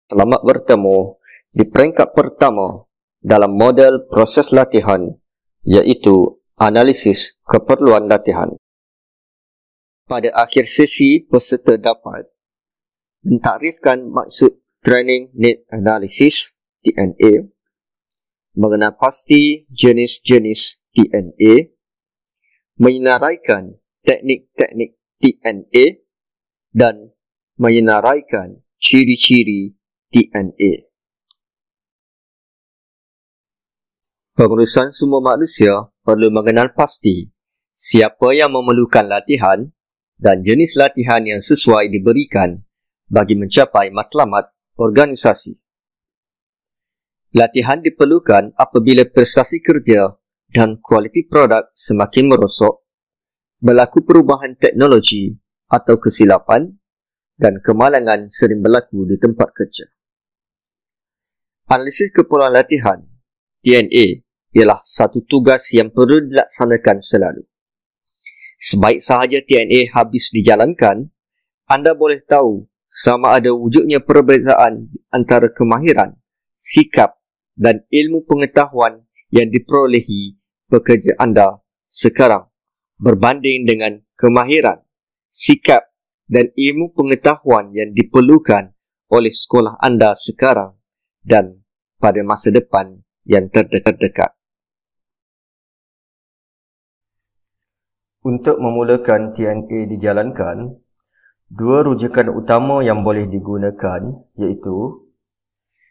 Selamat bertemu di peringkat pertama dalam model proses latihan, iaitu analisis keperluan latihan. Pada akhir sesi, peserta dapat mentakrifkan maksud Training Need Analysis (TNA), mengenal pasti jenis-jenis TNA, menyenaraikan teknik-teknik TNA dan menyenaraikan ciri-ciri TNA. Pengurusan sumber manusia perlu mengenal pasti siapa yang memerlukan latihan dan jenis latihan yang sesuai diberikan bagi mencapai matlamat organisasi. Latihan diperlukan apabila prestasi kerja dan kualiti produk semakin merosot, berlaku perubahan teknologi atau kesilapan, dan kemalangan sering berlaku di tempat kerja. Analisis keperluan latihan (TNA) ialah satu tugas yang perlu dilaksanakan selalu. Sebaik sahaja TNA habis dijalankan, anda boleh tahu sama ada wujudnya perbezaan antara kemahiran, sikap dan ilmu pengetahuan yang diperolehi pekerja anda sekarang berbanding dengan kemahiran, sikap dan ilmu pengetahuan yang diperlukan oleh sekolah anda sekarang dan pada masa depan yang terdekat. Untuk memulakan TNA dijalankan, dua rujukan utama yang boleh digunakan iaitu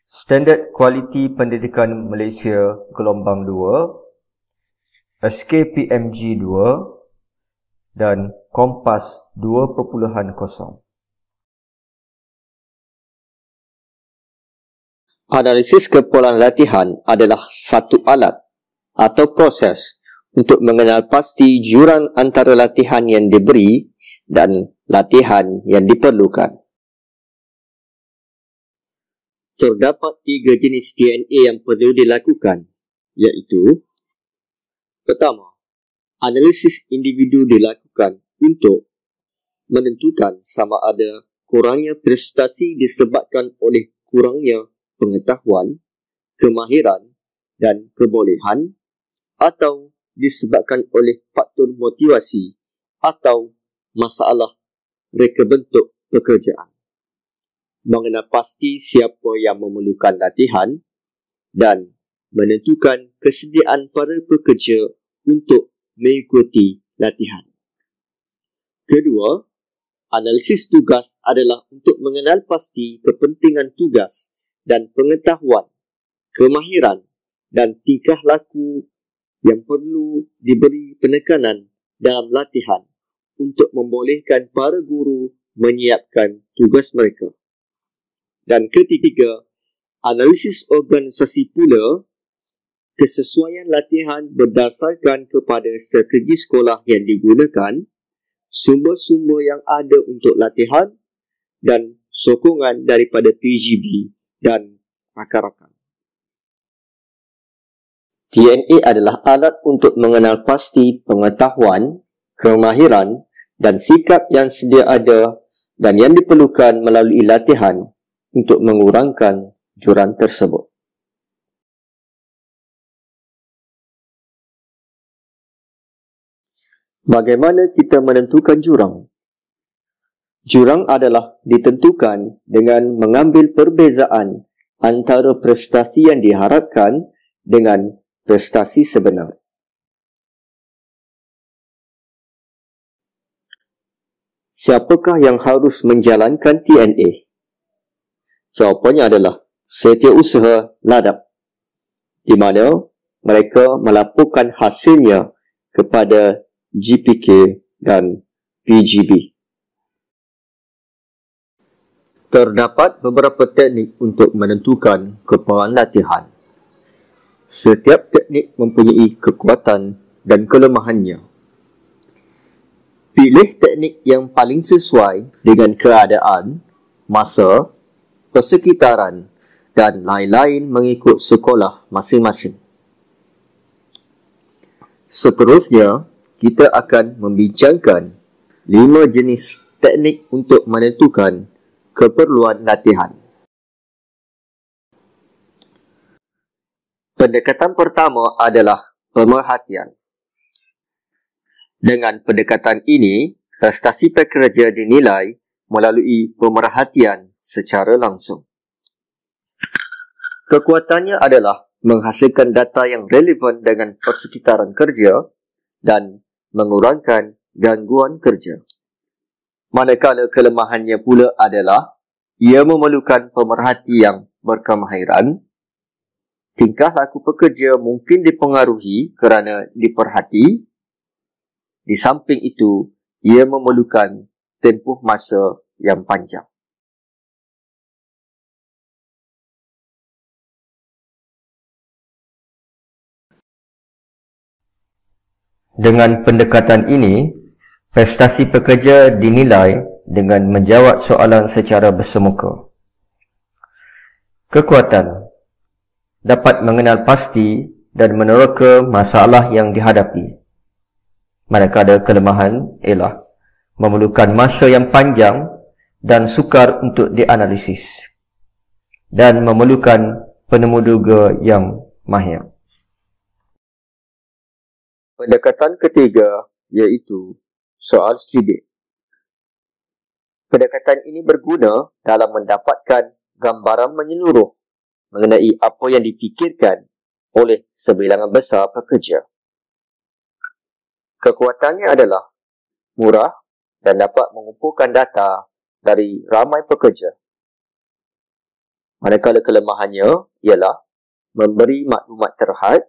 Standard Kualiti Pendidikan Malaysia Gelombang 2, SKPMG 2 dan Kompas 2.0. Analisis keperluan latihan adalah satu alat atau proses untuk mengenal pasti jurang antara latihan yang diberi dan latihan yang diperlukan. Terdapat 3 jenis TNA yang perlu dilakukan, iaitu: pertama, analisis individu dilakukan untuk menentukan sama ada kurangnya prestasi disebabkan oleh kurangnya pengetahuan, kemahiran dan kebolehan, atau disebabkan oleh faktor motivasi atau masalah reka bentuk pekerjaan. Mengenal pasti siapa yang memerlukan latihan dan menentukan kesediaan para pekerja untuk mengikuti latihan. Kedua, analisis tugas adalah untuk mengenal pasti kepentingan tugas dan pengetahuan, kemahiran dan tingkah laku yang perlu diberi penekanan dalam latihan untuk membolehkan para guru menyiapkan tugas mereka. Dan ketiga, analisis organisasi pula kesesuaian latihan berdasarkan kepada strategi sekolah yang digunakan, sumber-sumber yang ada untuk latihan dan sokongan daripada PGB dan rakan-rakan. TNA adalah alat untuk mengenal pasti pengetahuan, kemahiran dan sikap yang sedia ada dan yang diperlukan melalui latihan untuk mengurangkan jurang tersebut. Bagaimana kita menentukan jurang? Jurang adalah ditentukan dengan mengambil perbezaan antara prestasi yang diharapkan dengan prestasi sebenar. Siapakah yang harus menjalankan TNA? Jawapannya adalah setiausaha ladap, di mana mereka melaporkan hasilnya kepada GPK dan PGB. Terdapat beberapa teknik untuk menentukan keperluan latihan. Setiap teknik mempunyai kekuatan dan kelemahannya. Pilih teknik yang paling sesuai dengan keadaan, masa, persekitaran dan lain-lain mengikut sekolah masing-masing. Seterusnya, kita akan membincangkan 5 jenis teknik untuk menentukan keperluan latihan. Pendekatan pertama adalah pemerhatian. Dengan pendekatan ini, prestasi pekerja dinilai melalui pemerhatian secara langsung. Kekuatannya adalah menghasilkan data yang relevan dengan persekitaran kerja dan mengurangkan gangguan kerja. Manakala kelemahannya pula adalah ia memerlukan pemerhati yang berkemahiran. Tingkah laku pekerja mungkin dipengaruhi kerana diperhati. Di samping itu, ia memerlukan tempoh masa yang panjang. Dengan pendekatan ini, prestasi pekerja dinilai dengan menjawab soalan secara bersemuka. Kekuatan dapat mengenal pasti dan menerka masalah yang dihadapi. Manakala kelemahan ialah memerlukan masa yang panjang dan sukar untuk dianalisis dan memerlukan penemuduga yang mahir. Pendekatan ketiga iaitu soal selidik. Pendekatan ini berguna dalam mendapatkan gambaran menyeluruh mengenai apa yang dipikirkan oleh sebilangan besar pekerja. Kekuatannya adalah murah dan dapat mengumpulkan data dari ramai pekerja. Manakala kelemahannya ialah memberi maklumat terhad.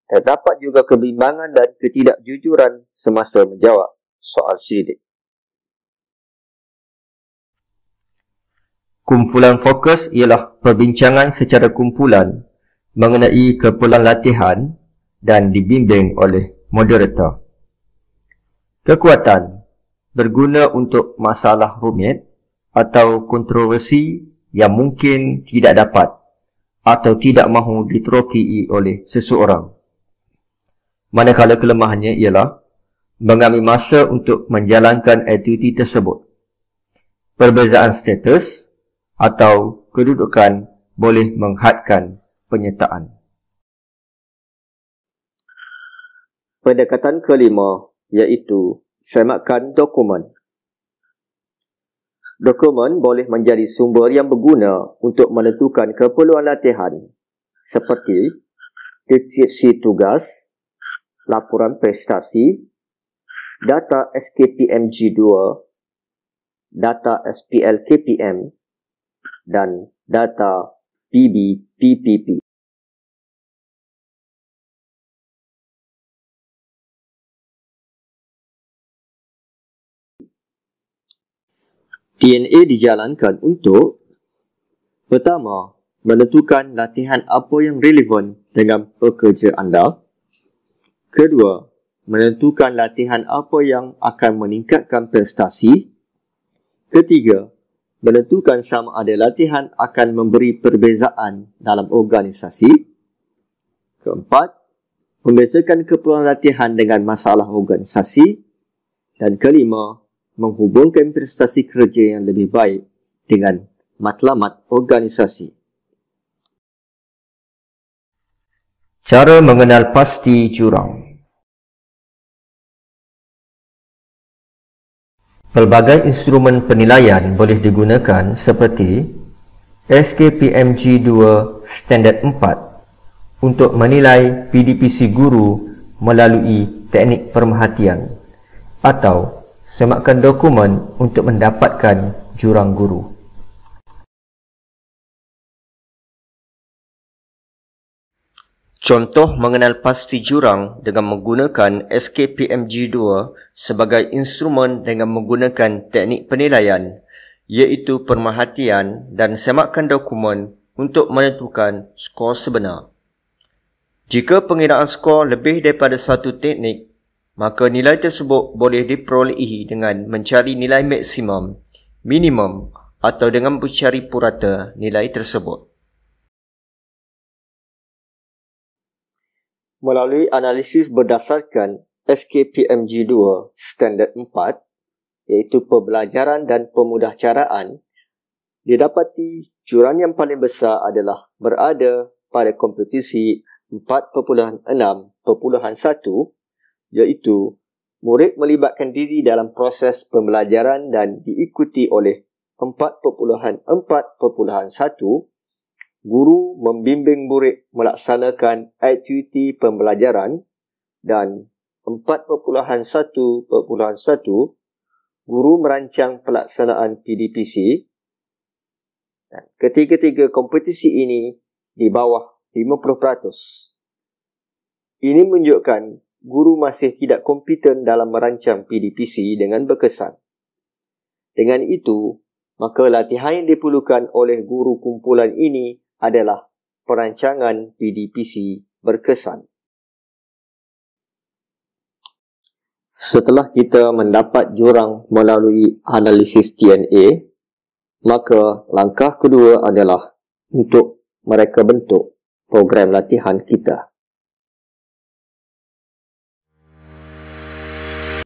Terdapat juga kebimbangan dan ketidakjujuran semasa menjawab soal selidik. Kumpulan fokus ialah perbincangan secara kumpulan mengenai keperluan latihan dan dibimbing oleh moderator. Kekuatan berguna untuk masalah rumit atau kontroversi yang mungkin tidak dapat atau tidak mahu diteroki oleh seseorang. Manakala kelemahannya ialah mengambil masa untuk menjalankan aktiviti tersebut. Perbezaan status atau kedudukan boleh menghadkan penyertaan. Pendekatan kelima iaitu sematkan dokumen. Dokumen boleh menjadi sumber yang berguna untuk menentukan keperluan latihan seperti deskripsi tugas, laporan prestasi, data SKPMG 2, data SPL KPM, dan data PBPPP. TNA dijalankan untuk pertama, menentukan latihan apa yang relevan dengan pekerja anda. Kedua, menentukan latihan apa yang akan meningkatkan prestasi. Ketiga, menentukan sama ada latihan akan memberi perbezaan dalam organisasi. Keempat, membezakan keperluan latihan dengan masalah organisasi. Dan kelima, menghubungkan prestasi kerja yang lebih baik dengan matlamat organisasi. Cara mengenal pasti jurang. Pelbagai instrumen penilaian boleh digunakan seperti SKPMG 2 Standard 4 untuk menilai PDPC guru melalui teknik pemerhatian atau sematkan dokumen untuk mendapatkan jurang guru. Contoh mengenal pasti jurang dengan menggunakan SKPMG 2 sebagai instrumen dengan menggunakan teknik penilaian iaitu pemerhatian dan sematkan dokumen untuk menentukan skor sebenar. Jika pengiraan skor lebih daripada satu teknik, maka nilai tersebut boleh diperolehi dengan mencari nilai maksimum, minimum atau dengan mencari purata nilai tersebut. Melalui analisis berdasarkan SKPMG 2 Standard 4, iaitu pembelajaran dan pemudahcaraan, didapati jurang yang paling besar adalah berada pada kompetisi 4.6.1, iaitu murid melibatkan diri dalam proses pembelajaran dan diikuti oleh 4.4.1, guru membimbing murid melaksanakan aktiviti pembelajaran, dan 4.1.1, guru merancang pelaksanaan PDPC. Ketiga-tiga kompetisi ini di bawah 50%. Ini menunjukkan guru masih tidak kompeten dalam merancang PDPC dengan berkesan. Dengan itu, maka latihan yang diperlukan oleh guru kumpulan ini adalah perancangan PDPC berkesan. Setelah kita mendapat jurang melalui analisis TNA, maka langkah kedua adalah untuk mereka bentuk program latihan kita.